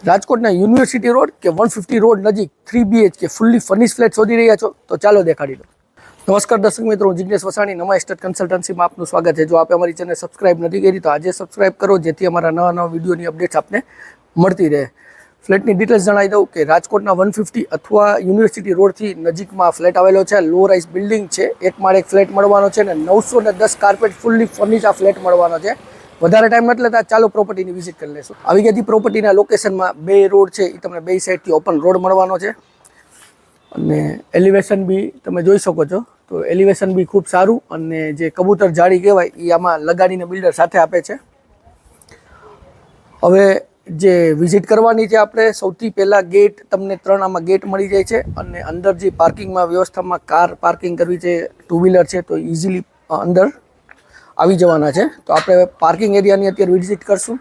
રાજકોટના university road કે 150 road નજીક 3 BHK ફુલ્લી ફર્નિશ ફ્લેટ શોધી રહ્યા છો તો ચાલો દેખાડી દો. નમસ્કાર દર્શક મિત્રો, હું જિગ્નેશ વસાણી, નવા એસ્ટેટ કન્સલ્ટન્સીમાં આપનું સ્વાગત છે. જો આપે અમારી ચેનલ સબસ્ક્રાઇબ નથી કરી તો આજે સબસ્ક્રાઇબ કરો, જેથી અમારા નવા વિડીયોની અપડેટ્સ આપને મળતી રહે. ફ્લેટની ડિટેલ્સ જણાવી દઉં કે રાજકોટના 150 અથવા યુનિવર્સિટી રોડથી નજીકમાં ફ્લેટ આવેલો છે. લો રાઇઝ બિલ્ડિંગ છે, એક માળ એક ફ્લેટ મળવાનો છે અને 910 કાર્પેટ ફુલ્લી ફર્નિશ આ ફ્લેટ મળવાનો છે. વધારે ટાઈમ નથી લેતા, ચાલો પ્રોપર્ટીની વિઝિટ કરી લેશું. આવી ગયા પ્રોપર્ટીના લોકેશનમાં 2 રોડ છે, એ તમને 2 સાઈડથી ઓપન રોડ મળવાનો છે અને એલિવેશન બી તમે જોઈ શકો છો. તો એલિવેશન બી ખૂબ સારું અને જે કબૂતર જાળી કહેવાય એ આમાં લગાડીને બિલ્ડર સાથે આપે છે. હવે જે વિઝિટ કરવાની છે આપણે, સૌથી પહેલાં ગેટ તમને 3 આમાં ગેટ મળી જાય છે અને અંદર જે પાર્કિંગમાં વ્યવસ્થામાં કાર પાર્કિંગ કરવી છે, 2 વ્હીલર છે તો ઇઝીલી અંદર આવી જવાના છે. તો આપણે પાર્કિંગ એરિયાની અત્યારે વિઝિટ કરશું.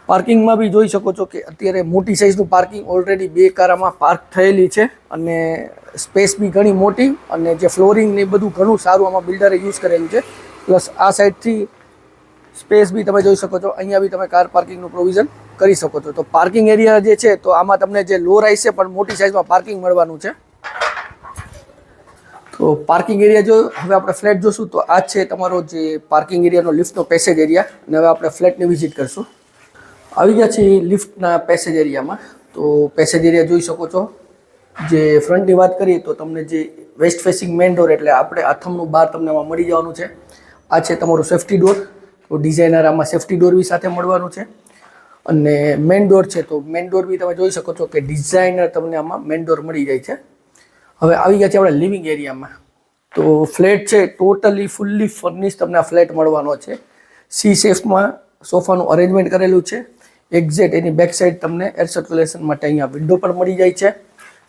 પાર્કિંગમાં બી જોઈ શકો છો કે અત્યારે મોટી સાઇઝનું પાર્કિંગ ઓલરેડી 2 કાર આમાં પાર્ક થયેલી છે અને સ્પેસ બી ઘણી મોટી અને જે ફ્લોરિંગ ને બધું ઘણું સારું આમાં બિલ્ડરે યુઝ કરેલું છે. પ્લસ આ સાઈડથી સ્પેસ બી તમે જોઈ શકો છો, અહીંયા બી તમે કાર પાર્કિંગનું પ્રોવિઝન કરી શકો છો. તો પાર્કિંગ એરિયા જે છે તો આમાં તમને જે લો રાઇઝ છે પણ મોટી સાઇઝમાં પાર્કિંગ મળવાનું છે. તો પાર્કિંગ એરિયા જો હવે આપણે ફ્લેટ જોશું તો આ છે તમારો જે પાર્કિંગ એરિયાનો લિફ્ટનો પેસેજ એરિયા. અને હવે આપણે ફ્લેટની વિઝિટ કરશું. આવી ગયા છે લિફ્ટના પેસેજ એરિયામાં. તો પેસેજ એરિયા જોઈ શકો છો. જે ફ્રન્ટની વાત કરીએ તો તમને જે વેસ્ટ ફેસિંગ મેઇન ડોર એટલે આપણે આથમનું બહાર તમને આમાં મળી જવાનું છે. આ છે તમારું સેફ્ટી ડોર. તો ડિઝાઇનર આમાં સેફ્ટી ડોર બી સાથે મળવાનું છે અને મેઇન ડોર છે તો મેઇન ડોર બી તમે જોઈ શકો છો કે ડિઝાઇનર તમને આમાં મેઇન ડોર મળી જાય છે. હવે આવી ગયા છે આપણે લિવિંગ એરિયામાં. તો ફ્લેટ છે ટોટલી ફુલ્લી ફર્નિશ તમને આ ફ્લેટ મળવાનો છે. સી શેફમાં સોફાનું અરેન્જમેન્ટ કરેલું છે. એક્ઝેક્ટ એની બેક સાઈડ તમને એર સર્ક્યુલેશન માટે અહીંયા વિન્ડો પણ મળી જાય છે.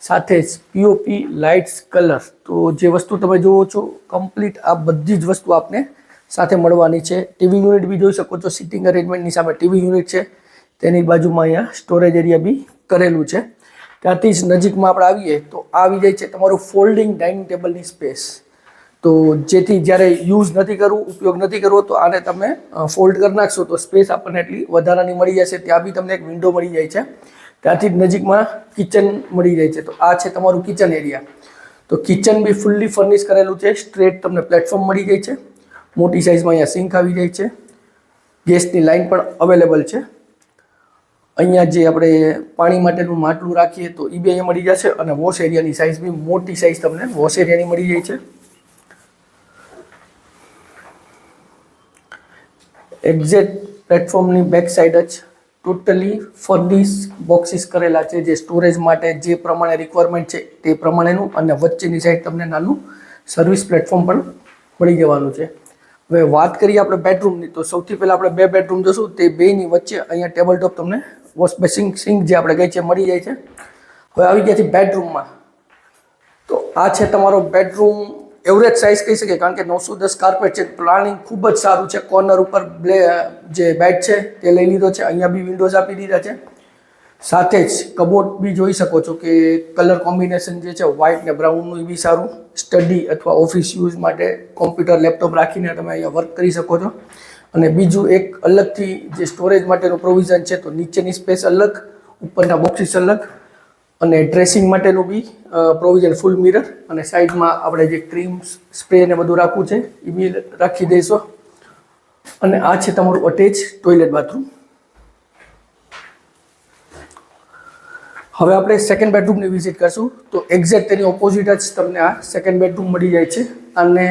સાથે જ પીઓપી લાઇટ્સ કલર. તો જે વસ્તુ તમે જુઓ છો કમ્પ્લીટ આ બધી જ વસ્તુ આપને સાથે મળવાની છે. ટીવી યુનિટ બી જોઈ શકો છો. સિટિંગ અરેન્જમેન્ટની સામે ટીવી યુનિટ છે, તેની બાજુમાં અહીંયા સ્ટોરેજ એરિયા બી કરેલું છે. ત્યાંથી જ નજીકમાં આપણે આવીએ તો આવી જાય છે તમારું ફોલ્ડિંગ ડાઇનિંગ ટેબલની સ્પેસ. તો જેથી જ્યારે યુઝ નથી કરવું, ઉપયોગ નથી કરવો તો આને તમે ફોલ્ડ કરી નાખશો તો સ્પેસ આપણને એટલી વધારાની મળી જશે. ત્યાં બી તમને એક વિન્ડો મળી જાય છે. ત્યાંથી જ નજીકમાં કિચન મળી જાય છે. તો આ છે તમારું કિચન એરિયા. તો કિચન બી ફુલ્લી ફર્નિશ કરેલું છે. સ્ટ્રેટ તમને પ્લેટફોર્મ મળી જાય છે. મોટી સાઇઝમાં અહીંયા સિંક આવી જાય છે. ગેસની લાઇન પણ અવેલેબલ છે. અહીંયા જે આપણે પાણી માટેનું માટલું રાખીએ તો એ બી અહીંયા મળી જશે અને વોશ એરિયાની સાઇઝ બી મોટી સાઇઝ તમને વોશ એરિયાની મળી જાય છે. એક્ઝેક્ટ પ્લેટફોર્મની બેક સાઈડ જ ટોટલી ફર્નિશ બોક્સીસ કરેલા છે, જે સ્ટોરેજ માટે જે પ્રમાણે રિક્વાયરમેન્ટ છે તે પ્રમાણેનું. અને વચ્ચેની સાઈડ તમને નાનું સર્વિસ પ્લેટફોર્મ પણ મળી જવાનું છે. હવે વાત કરીએ આપણે બેડરૂમની તો સૌથી પહેલાં આપણે 2 બેડરૂમ જોશું. તે બેની વચ્ચે અહીંયા ટેબલ ટોપ તમને વોશ બેસિંગ સિંક જે આપણે કહે છે મળી જાય છે. હવે આવી ગયા છે બેડરૂમમાં. તો આ છે તમારો બેડરૂમ. એવરેજ સાઇઝ કહી શકીએ કારણ કે 910 કાર્પેટ છે. પ્લાનિંગ ખૂબ જ સારું છે. કોર્નર ઉપર જે બેડ છે તે લઈ લીધો છે. અહીંયા બી વિન્ડોઝ આપી દીધા છે. સાથે જ કબોર્ડ બી જોઈ શકો છો કે કલર કોમ્બિનેશન જે છે વ્હાઇટ ને બ્રાઉનનું એ બી સારું. સ્ટડી અથવા ઓફિસ યુઝ માટે કોમ્પ્યુટર લેપટોપ રાખીને તમે અહીંયા વર્ક કરી શકો છો. અને બીજું એક અલગથી જે સ્ટોરેજ માટેનું પ્રોવિઝન છે તો નીચેની સ્પેસ અલગ, ઉપરના બોક્સીસ અલગ અને ડ્રેસિંગ માટેનું બી પ્રોવિઝન ફૂલ મિરર. અને સાઈડમાં આપણે જે ક્રીમ સ્પ્રે ને બધું રાખવું છે એ બી રાખી દઈશું. અને આ છે તમારું અટેચ ટોયલેટ બાથરૂમ. હવે આપણે સેકન્ડ બેડરૂમની વિઝિટ કરશું. તો એક્ઝેક્ટ તેની ઓપોઝિટ જ તમને આ સેકન્ડ બેડરૂમ મળી જાય છે અને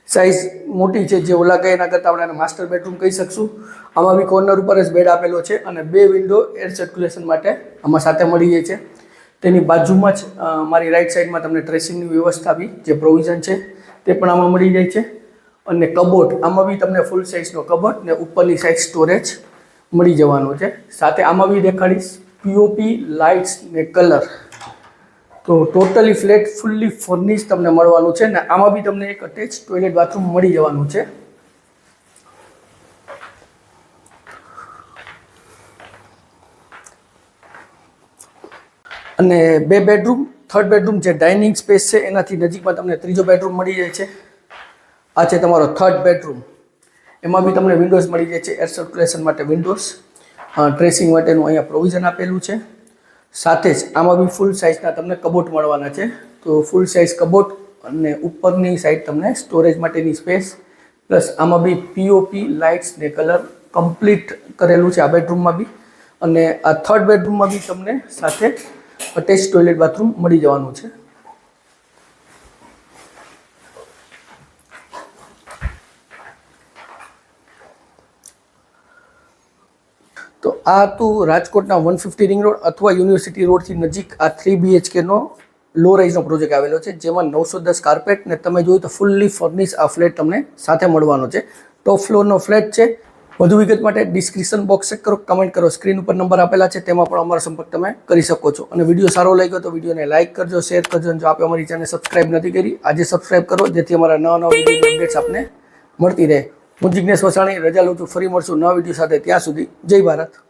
સાઇઝ મોટી છે. જે ઓલા કહે એના કરતાં આપણે આને માસ્ટર બેડરૂમ કહી શકશું. આમાં બી કોર્નર ઉપર જ બેડ આપેલો છે અને 2 વિન્ડો એર સર્ક્યુલેશન માટે આમાં સાથે મળી જાય છે. તેની બાજુમાં જ મારી રાઈટ સાઈડમાં તમને ડ્રેસિંગની વ્યવસ્થા બી જે પ્રોવિઝન છે તે પણ આમાં મળી જાય છે. અને કબોર્ડ, આમાં બી તમને ફૂલ સાઇઝનો કબોર્ડ ને ઉપરની સાઈડ સ્ટોરેજ મળી જવાનું છે. સાથે આમાં બી દેખાડીશ પીઓપી લાઇટ્સ ને કલર. તો ટોટલી ફ્લેટ ફુલ્લી ફર્નિશ તમને મળવાનું છે ને આમાં બી તમને એક અટેચ ટોયલેટ બાથરૂમ મળી જવાનું છે. અને 2 બેડરૂમ, થર્ડ બેડરૂમ જે ડાઇનિંગ સ્પેસ છે એનાથી નજીકમાં તમને ત્રીજો બેડરૂમ મળી જાય છે. આ છે તમારો થર્ડ બેડરૂમ. એમાં બી તમને વિન્ડોઝ મળી જાય છે, એર સર્ક્યુલેશન માટે વિન્ડોઝ. ડ્રેસિંગ માટેનું અહીંયા પ્રોવિઝન આપેલું છે. સાથે જ આમાં બી ફૂલ સાઇઝના તમને કબોટ મળવાના છે. તો ફૂલ સાઇઝ કબોટ અને ઉપરની સાઈડ તમને સ્ટોરેજ માટેની સ્પેસ, પ્લસ આમાં બી પીઓપી લાઇટ્સ ને કલર કમ્પ્લીટ કરેલું છે આ બેડરૂમમાં બી. અને આ થર્ડ બેડરૂમમાં બી તમને સાથે અટેચ ટોયલેટ બાથરૂમ મળી જવાનું છે. તો આ હતું રાજકોટના 150 રિંગ રોડ અથવા યુનિવર્સિટી રોડથી નજીક આ 3 BHKનો લો રાઇઝનો પ્રોજેક્ટ આવેલો છે, જેમાં 910 કાર્પેટ ને તમે જોયું તો ફૂલ્લી ફર્નિશ આ ફ્લેટ તમને સાથે મળવાનો છે. ટોપ ફ્લોરનો ફ્લેટ છે. વધુ વિગત માટે ડિસ્ક્રિપ્શન બોક્સ ચેક કરો, કમેન્ટ કરો, સ્ક્રીન ઉપર નંબર આપેલા છે તેમાં પણ અમારો સંપર્ક તમે કરી શકો છો. અને વિડીયો સારો લાગ્યો તો વિડીયોને લાઇક કરજો, શેર કરજો. અને જો આપે અમારી ચેનલ સબસ્ક્રાઇબ નથી કરી, આજે સબસ્ક્રાઇબ કરો, જેથી અમારા નવા વિડીયો અપડેટ્સ આપને મળતી રહે. હું જિગ્નેશ વસાણી રજા લઉં છું. ફરી મળશું નવા વિડીયો સાથે. ત્યાં સુધી જય ભારત.